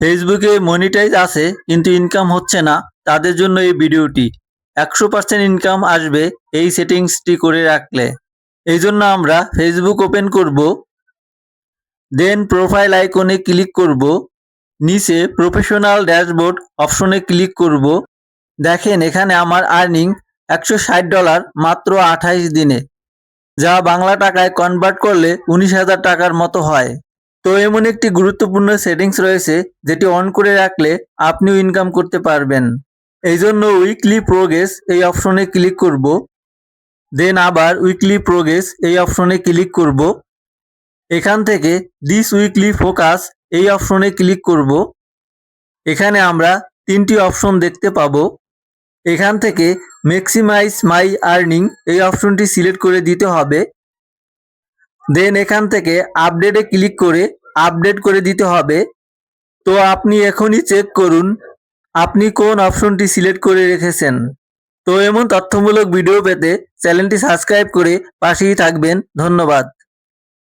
ফেসবুকে মনিটাইজ আছে কিন্তু ইনকাম হচ্ছে না, তাদের জন্য এই ভিডিওটি। 100% ইনকাম আসবে এই সেটিংসটি করে রাখলে। এই জন্য আমরা ফেসবুক ওপেন করব, দেন প্রোফাইল আইকনে ক্লিক করব, নিচে প্রফেশনাল ড্যাশবোর্ড অপশনে ক্লিক করব। দেখেন এখানে আমার আর্নিং $160 মাত্র 28 দিনে, যা বাংলা টাকায় কনভার্ট করলে 19,000 টাকার মতো হয়। তো এমন একটি গুরুত্বপূর্ণ সেটিংস রয়েছে যেটি অন করে রাখলে আপনিও ইনকাম করতে পারবেন। এই জন্য উইকলি প্রোগ্রেস এই অপশনে ক্লিক করব, দেন আবার উইকলি প্রোগ্রেস এই অপশনে ক্লিক করব। এখান থেকে দিস উইকলি ফোকাস এই অপশনে ক্লিক করব। এখানে আমরা 3টি অপশন দেখতে পাবো। এখান থেকে ম্যাক্সিমাইজ মাই আর্নিং এই অপশনটি সিলেক্ট করে দিতে হবে। দেন এখান থেকে আপডেটে ক্লিক করে আপডেট করে দিতে হবে। তো আপনি এখনই চেক করুন আপনি কোন অপশনটি সিলেক্ট করে রেখেছেন। তো এমন তথ্যমূলক ভিডিও পেতে চ্যানেলটি সাবস্ক্রাইব করে পাশেই থাকবেন। ধন্যবাদ।